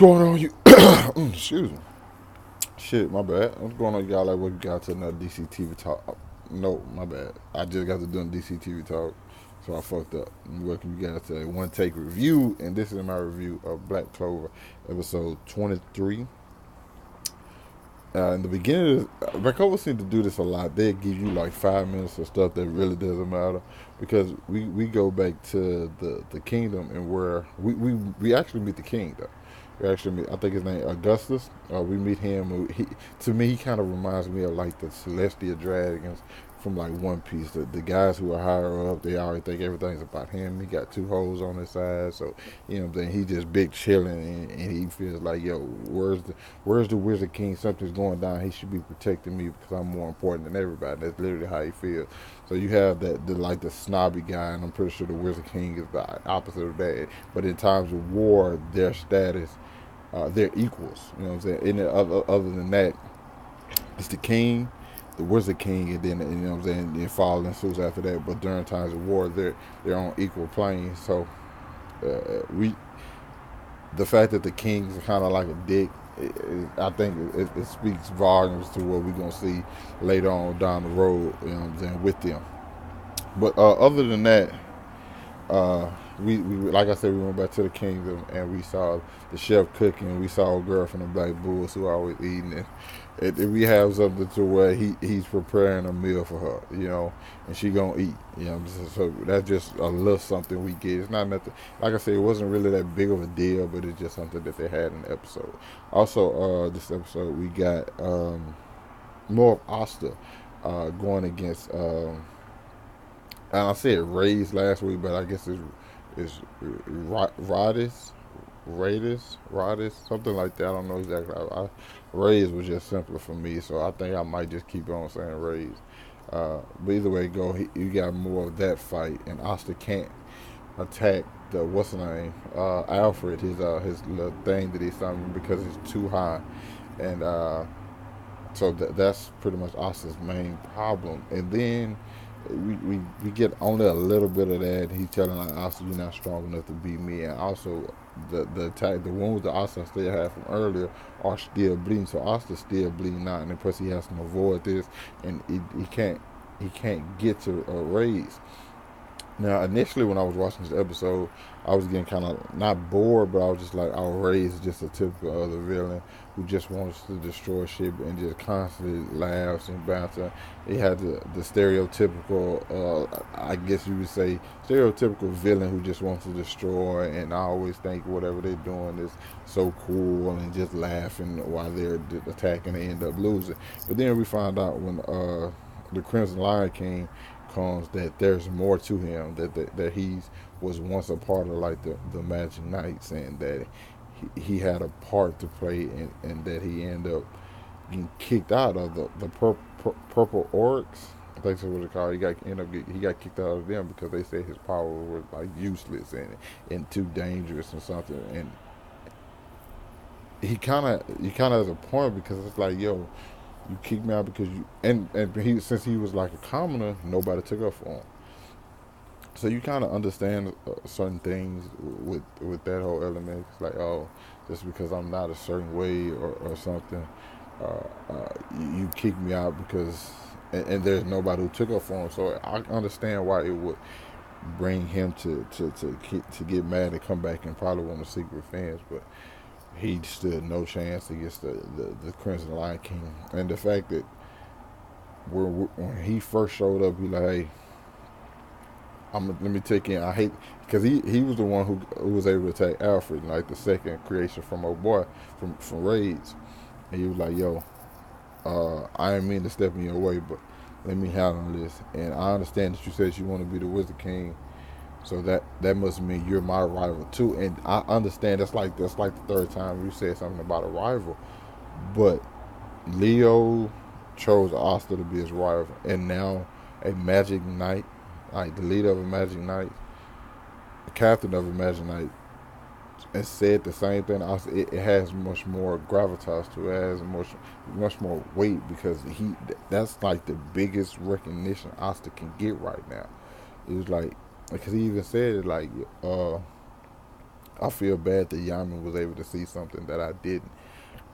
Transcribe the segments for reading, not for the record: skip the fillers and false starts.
Going on, you? Excuse me. Shit, my bad. What's going on, y'all? Like, we got to another DCTV talk. No, my bad. I just got to doing DCTV talk, so I fucked up. Welcome you guys to a OneTake review, and this is my review of Black Clover, episode 23. In the beginning, Black Clover seemed to do this a lot. They give you like 5 minutes of stuff that really doesn't matter because we go back to the kingdom and where we actually meet the king though. We actually meet, I think his name Augustus. We meet him. To me, he kind of reminds me of like the celestial dragons from like One Piece. The guys who are higher up, they already think everything's about him. He got two hoes on his side, so you know what I'm saying. He just big chilling, and he feels like, yo, where's the Wizard King? Something's going down. He should be protecting me because I'm more important than everybody. That's literally how he feels. So you have the snobby guy, and I'm pretty sure the Wizard King is the opposite of that. But in times of war, their status, they're equals. You know what I'm saying. And other than that, it's the king, the Wizard King, and then you know what I'm saying, then following suits after that. But during times of war, they're on equal planes. So we the fact that the king's kind of like a dick, I think it speaks volumes to what we're gonna see later on down the road. You know what I'm saying, with them. But other than that, we like I said, we went back to the kingdom and we saw the chef cooking. We saw a girl from the Black Bulls who always eating it. We have something to where he's preparing a meal for her, you know, and she gonna eat, you know. So that's just a little something we get. It's not nothing. Like I said, it wasn't really that big of a deal, but it's just something that they had in the episode. Also, this episode we got more of Asta going against. And I said Rays last week, but I guess it's Radis, something like that. I don't know exactly. Rays was just simpler for me, so I think I might just keep on saying Rays. But either way, go. You got more of that fight, and Asta can't attack the what's the name Alfred, his little thing that he's summoned because it's too high, and so that's pretty much Asta's main problem. And then we get only a little bit of that. He's telling like Asta, you're not strong enough to beat me, and also the attack, the wounds that Asta still had from earlier are still bleeding. So Asta's still bleeding out, and plus he has to avoid this, and he can't get to a raise. Now, initially, when I was watching this episode, I was getting kind of not bored, but I was just like, "Oh, Ray is just a typical other villain who just wants to destroy shit and just constantly laughs and bounces." He had the stereotypical, I guess you would say, stereotypical villain who just wants to destroy, and I always think whatever they're doing is so cool and just laughing while they're attacking and end up losing. But then we find out when the Crimson Lion King comes that there's more to him, that he's was once a part of like the Magic Knights, and that he had a part to play, and that he ended up getting kicked out of the purple orcs. I think that's what it's called. He got kicked out of them because they said his power was like useless and too dangerous and something. And he kind of has a point because it's like, yo, you kicked me out because you and he, since he was like a commoner, nobody took up for him. So you kind of understand certain things with that whole element. It's like, oh, just because I'm not a certain way or something, you kick me out because and there's nobody who took up for him. So I understand why it would bring him to get mad and come back and probably want to seek revenge, but he stood no chance against the Crimson Lion King. And the fact that when he first showed up, he like, hey, let me take in. I hate because he was the one who was able to attack Alfred, like the second creation from old boy from Raids, and he was like, yo, I didn't mean to step in your way, but let me handle this. And I understand that you said you want to be the Wizard King, so that must mean you're my rival too. And I understand that's like the third time you said something about a rival. But Leo chose Asta to be his rival, and now a Magic Knight, like the leader of a Magic Knight, the captain of a Magic Knight, and said the same thing. Also, it has much more gravitas to it. It has much more weight because that's like the biggest recognition Asta can get right now. It was like because he even said it like I feel bad that Yamin was able to see something that I didn't.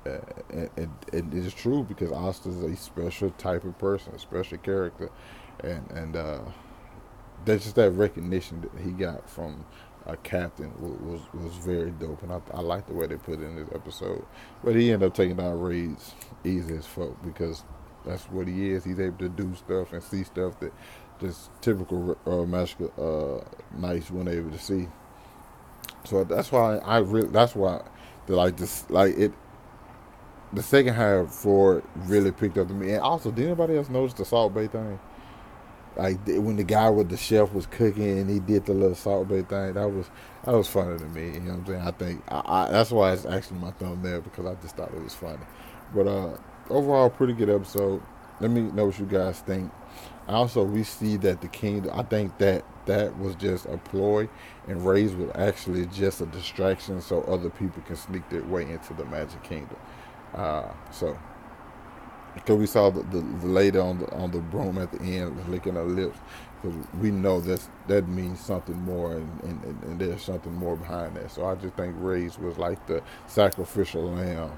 And it is true because Austin's a special type of person, a special character, and that's just that recognition that he got from a captain was very dope, and I like the way they put it in this episode. But he ended up taking down raids easy as fuck because that's what he is. He's able to do stuff and see stuff that just typical magical knights weren't able to see. So that's why that's why the like this like it the second half for it really picked up to me. And also, did anybody else notice the Salt Bay thing? Like when the guy with the chef was cooking and he did the little Salt Bay thing, that was funny to me. You know what I'm saying? I think that's why it's actually my thumbnail because I just thought it was funny. But overall, pretty good episode. Let me know what you guys think. Also, we see that the kingdom. I think that was just a ploy, and Ray's was actually just a distraction so other people can sneak their way into the Magic Kingdom. So because we saw the lady on the broom at the end licking her lips, because we know that means something more, and there's something more behind that. So I just think Ray's was like the sacrificial lamb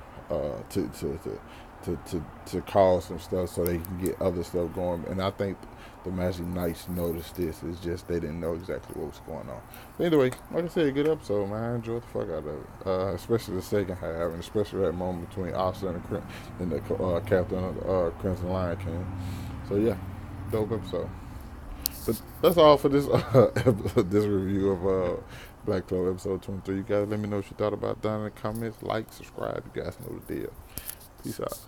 to cause some stuff so they can get other stuff going. And I think the Magic Knights noticed this. It's just they didn't know exactly what was going on. But anyway, like I said, a good episode, man. I enjoyed the fuck out of it, especially the second half, and especially that moment between Austin and the captain of the Crimson Lion King. So yeah, dope episode. But that's all for this this review of Black Clover episode 23. You guys, let me know what you thought about it down in the comments. Like, subscribe. You guys know the deal. Peace out.